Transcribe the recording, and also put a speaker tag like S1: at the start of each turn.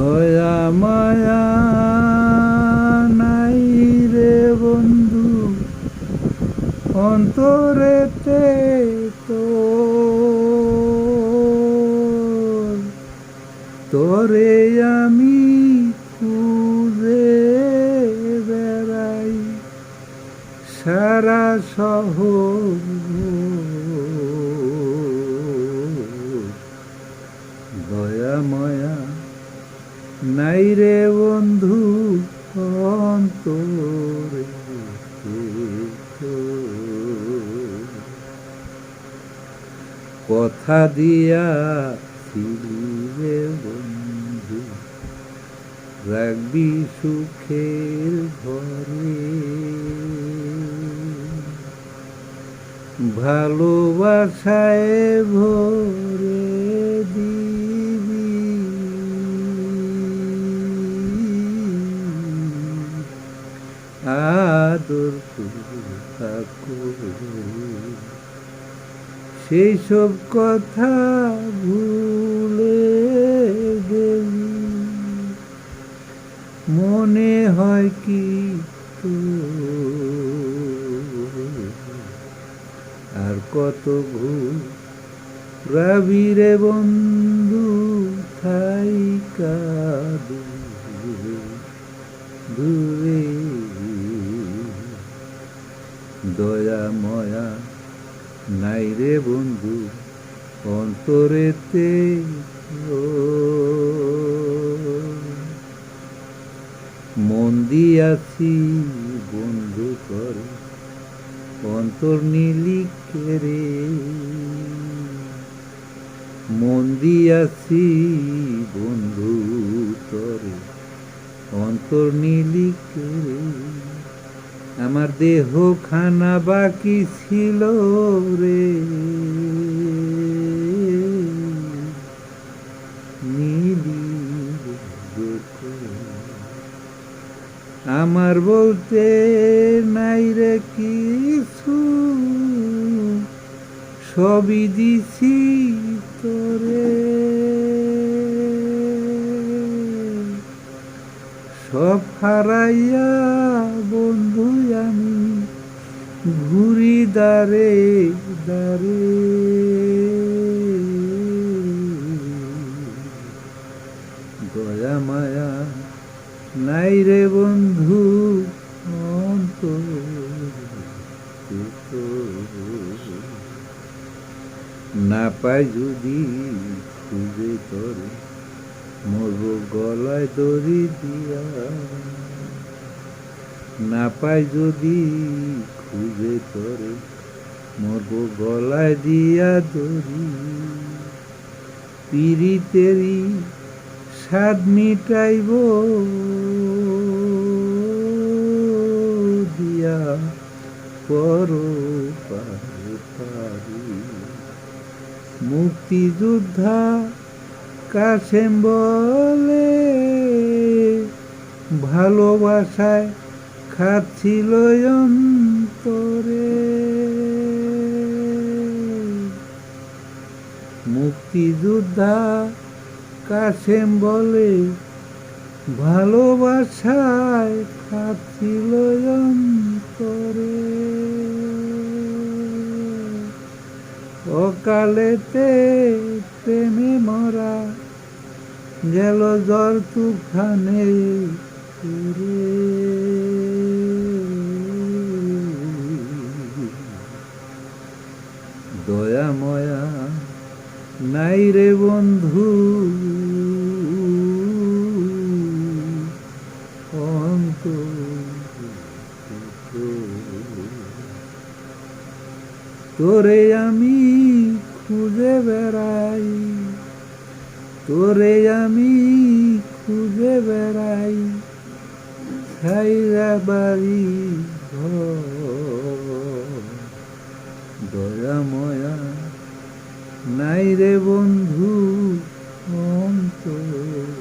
S1: দয়া মায়া নাই রে বন্ধু অন্তরেতে তোরে আমি খুঁজে বেড়াই সারা শহর দয়া মায়া নাই রে বন্ধু অন্তরে কথা দিয়া রে বন্ধু রাখবি সুখের ঘরে ভালোবাসায় ভরে দিবি আদর সেই সব কথা ভুলে গেলি মনে হয় কি আর কত ভুল রাবি রে বন্ধু থাইকা দূরে দয়া ময়া নাই রে বন্ধু অন্তরেতে মন দিয়াছি বন্ধু করে অন্তর নীলিকে রে মন দিয়াছি বন্ধু তরে অন্তর নীলিকে রে আমার দেহ খানা বাকি ছিল রে নীলি আমার বলতে নাই রে কিছু সবই দিছি তোরে সব হারাইয়া বন্ধু আমি ঘুরি দারে দারে দয়া মায়া নাই রে বন্ধু না পাই যদি খুঁজে তোরে মরব গলায় দড়ি দিয়া না পাই যদি খুঁজে তোরে মরব গলায় দিয়া দড়ি পিরিতেরি স্বাদ মিটাইব দিয়া পারি মুক্তিযোদ্ধা কাসেম বলে ভালোবাসায় খাচ্ছিল অন্তরে মুক্তিযোদ্ধা কাসেম বলে ভালোবাসায় খাচ্ছিল অন্তরে অকালেতে প্রেমে মরা গেল জ্বর তুফানে দয়া ময়া নাই রে বন্ধু তোরে আমি খুঁজে বেড়াই তোরে আমি খুঁজে বেড়াই ছাইরা বাড়ি দয়া ময়া নাই রে বন্ধু অন্তর